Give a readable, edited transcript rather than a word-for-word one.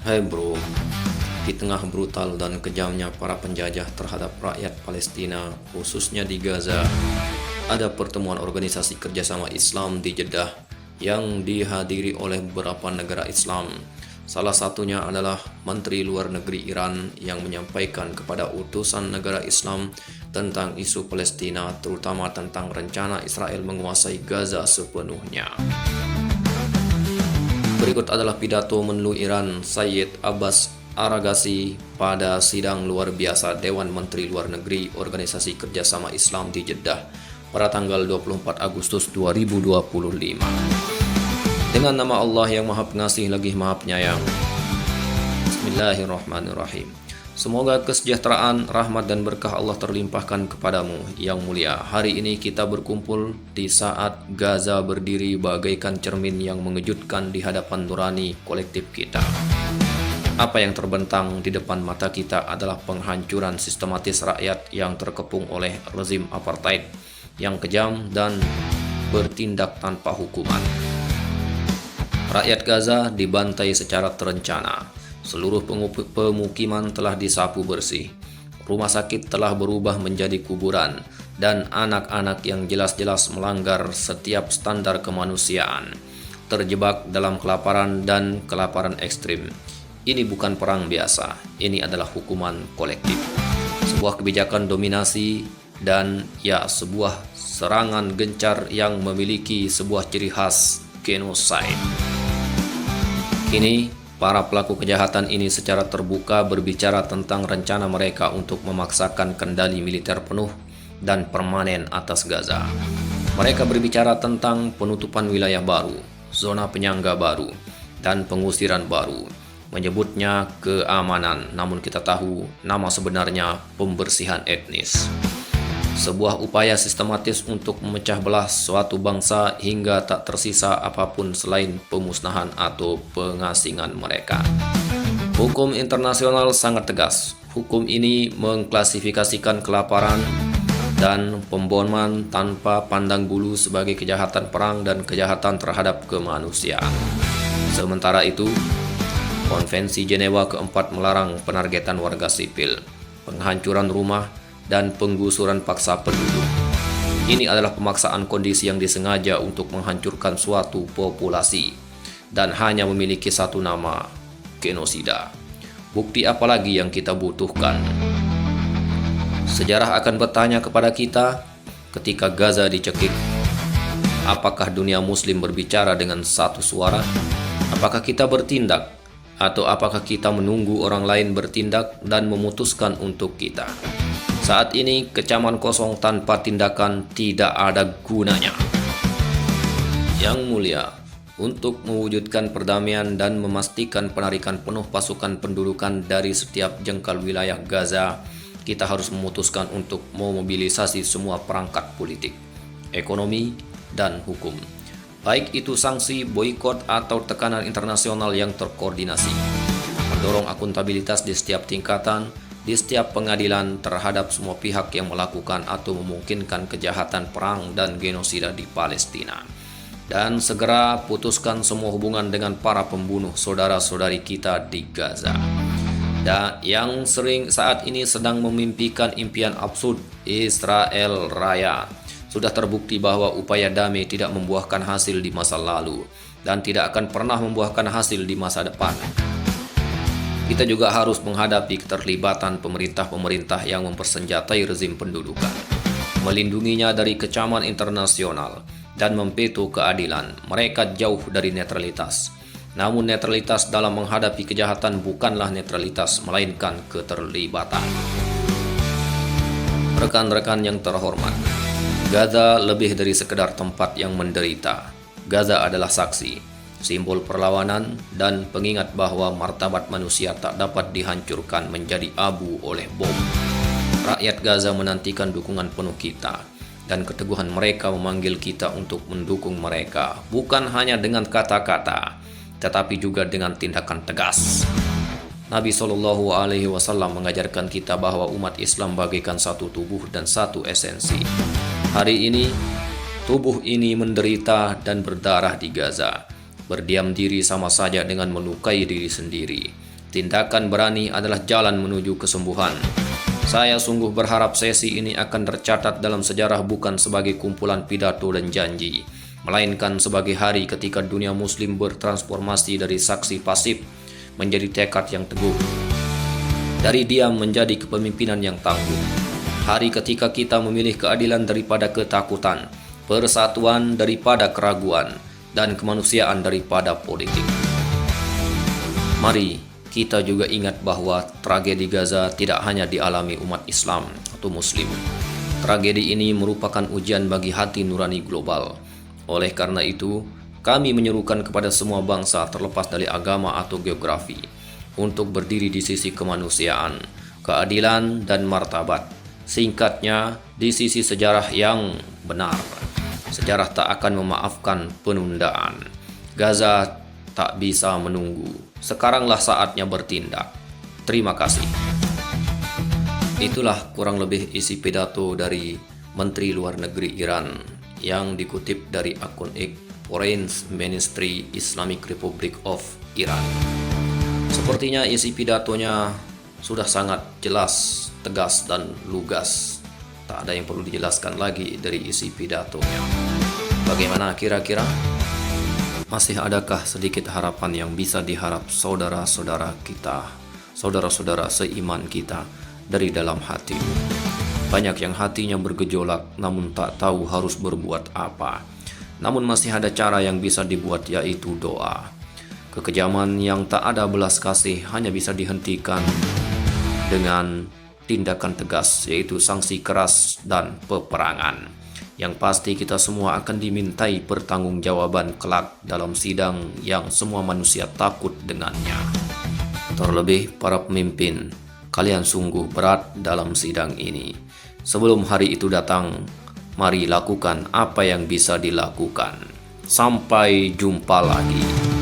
Hai bro, di tengah brutal dan kejamnya para penjajah terhadap rakyat Palestina, khususnya di Gaza, ada pertemuan organisasi kerjasama Islam di Jeddah yang dihadiri oleh beberapa negara Islam. Salah satunya adalah Menteri Luar Negeri Iran yang menyampaikan kepada utusan negara Islam tentang isu Palestina, terutama tentang rencana Israel menguasai Gaza sepenuhnya. Berikut adalah pidato Menlu Iran Sayyid Abbas Araghchi pada sidang luar biasa Dewan Menteri Luar Negeri Organisasi Kerjasama Islam di Jeddah pada tanggal 24 Agustus 2025. Dengan nama Allah yang Maha Pengasih lagi Maha Penyayang. Bismillahirrahmanirrahim. Semoga kesejahteraan, rahmat dan berkah Allah terlimpahkan kepadamu yang mulia. Hari ini kita berkumpul di saat Gaza berdiri bagaikan cermin yang mengejutkan di hadapan nurani kolektif kita. Apa yang terbentang di depan mata kita adalah penghancuran sistematis rakyat yang terkepung oleh rezim apartheid yang kejam dan bertindak tanpa hukuman. Rakyat Gaza dibantai secara terencana. Seluruh pemukiman telah disapu bersih. Rumah sakit telah berubah menjadi kuburan, dan anak-anak yang jelas-jelas melanggar setiap standar kemanusiaan terjebak dalam kelaparan dan kelaparan ekstrim. Ini bukan perang biasa, ini adalah hukuman kolektif. Sebuah kebijakan dominasi dan sebuah serangan gencar yang memiliki sebuah ciri khas genocide. Kini para pelaku kejahatan ini secara terbuka berbicara tentang rencana mereka untuk memaksakan kendali militer penuh dan permanen atas Gaza. Mereka berbicara tentang penutupan wilayah baru, zona penyangga baru, dan pengusiran baru. Menyebutnya keamanan, namun kita tahu nama sebenarnya pembersihan etnis. Sebuah upaya sistematis untuk memecah belah suatu bangsa hingga tak tersisa apapun selain pemusnahan atau pengasingan mereka. Hukum internasional sangat tegas. Hukum ini mengklasifikasikan kelaparan dan pemboman tanpa pandang bulu sebagai kejahatan perang dan kejahatan terhadap kemanusiaan. Sementara itu, Konvensi Jenewa keempat melarang penargetan warga sipil, penghancuran rumah, dan penggusuran paksa penduduk. Ini adalah pemaksaan kondisi yang disengaja untuk menghancurkan suatu populasi dan hanya memiliki satu nama, genosida. Bukti apa lagi yang kita butuhkan? Sejarah akan bertanya kepada kita ketika Gaza dicekik. Apakah dunia muslim berbicara dengan satu suara? Apakah kita bertindak? Atau apakah kita menunggu orang lain bertindak dan memutuskan untuk kita? Saat ini kecaman kosong tanpa tindakan tidak ada gunanya. Yang mulia, untuk mewujudkan perdamaian dan memastikan penarikan penuh pasukan pendudukan dari setiap jengkal wilayah Gaza, kita harus memutuskan untuk memobilisasi semua perangkat politik, ekonomi, dan hukum. Baik itu sanksi, boikot, atau tekanan internasional yang terkoordinasi. Mendorong akuntabilitas di setiap tingkatan, di setiap pengadilan terhadap semua pihak yang melakukan atau memungkinkan kejahatan perang dan genosida di Palestina. Dan segera putuskan semua hubungan dengan para pembunuh saudara-saudari kita di Gaza. Dan yang saat ini sedang memimpikan impian absurd Israel Raya. Sudah terbukti bahwa upaya damai tidak membuahkan hasil di masa lalu dan tidak akan pernah membuahkan hasil di masa depan. Kita juga harus menghadapi keterlibatan pemerintah-pemerintah yang mempersenjatai rezim pendudukan, melindunginya dari kecaman internasional, dan mempeto keadilan. Mereka jauh dari netralitas. Namun netralitas dalam menghadapi kejahatan bukanlah netralitas, melainkan keterlibatan. Rekan-rekan yang terhormat, Gaza lebih dari sekedar tempat yang menderita. Gaza adalah saksi, simbol perlawanan, dan pengingat bahwa martabat manusia tak dapat dihancurkan menjadi abu oleh bom. Rakyat Gaza menantikan dukungan penuh kita, dan keteguhan mereka memanggil kita untuk mendukung mereka, bukan hanya dengan kata-kata, tetapi juga dengan tindakan tegas. Nabi SAW mengajarkan kita bahwa umat Islam bagaikan satu tubuh dan satu esensi. Hari ini, tubuh ini menderita dan berdarah di Gaza. Berdiam diri sama saja dengan melukai diri sendiri. Tindakan berani adalah jalan menuju kesembuhan. Saya sungguh berharap sesi ini akan tercatat dalam sejarah bukan sebagai kumpulan pidato dan janji, melainkan sebagai hari ketika dunia muslim bertransformasi dari saksi pasif menjadi tekad yang teguh, dari diam menjadi kepemimpinan yang tangguh. Hari ketika kita memilih keadilan daripada ketakutan, persatuan daripada keraguan, dan kemanusiaan daripada politik. Mari kita juga ingat bahwa tragedi Gaza tidak hanya dialami umat Islam atau Muslim. Tragedi ini merupakan ujian bagi hati nurani global. Oleh karena itu, kami menyerukan kepada semua bangsa terlepas dari agama atau geografi untuk berdiri di sisi kemanusiaan, keadilan, dan martabat. Singkatnya, di sisi sejarah yang benar. Sejarah tak akan memaafkan penundaan. Gaza tak bisa menunggu. Sekaranglah saatnya bertindak. Terima kasih. Itulah kurang lebih isi pidato dari Menteri Luar Negeri Iran yang dikutip dari akun X Foreign Ministry Islamic Republic of Iran. Sepertinya isi pidatonya sudah sangat jelas, tegas, dan lugas. Tak ada yang perlu dijelaskan lagi dari isi pidatonya. Bagaimana kira-kira? Masih adakah sedikit harapan yang bisa diharap saudara-saudara kita, saudara-saudara seiman kita dari dalam hati? Banyak yang hatinya bergejolak namun tak tahu harus berbuat apa. Namun masih ada cara yang bisa dibuat, yaitu doa. Kekejaman yang tak ada belas kasih hanya bisa dihentikan dengan tindakan tegas, yaitu sanksi keras dan peperangan. Yang pasti kita semua akan dimintai pertanggungjawaban kelak dalam sidang yang semua manusia takut dengannya. Terlebih para pemimpin, kalian sungguh berat dalam sidang ini. Sebelum hari itu datang, mari lakukan apa yang bisa dilakukan. Sampai jumpa lagi.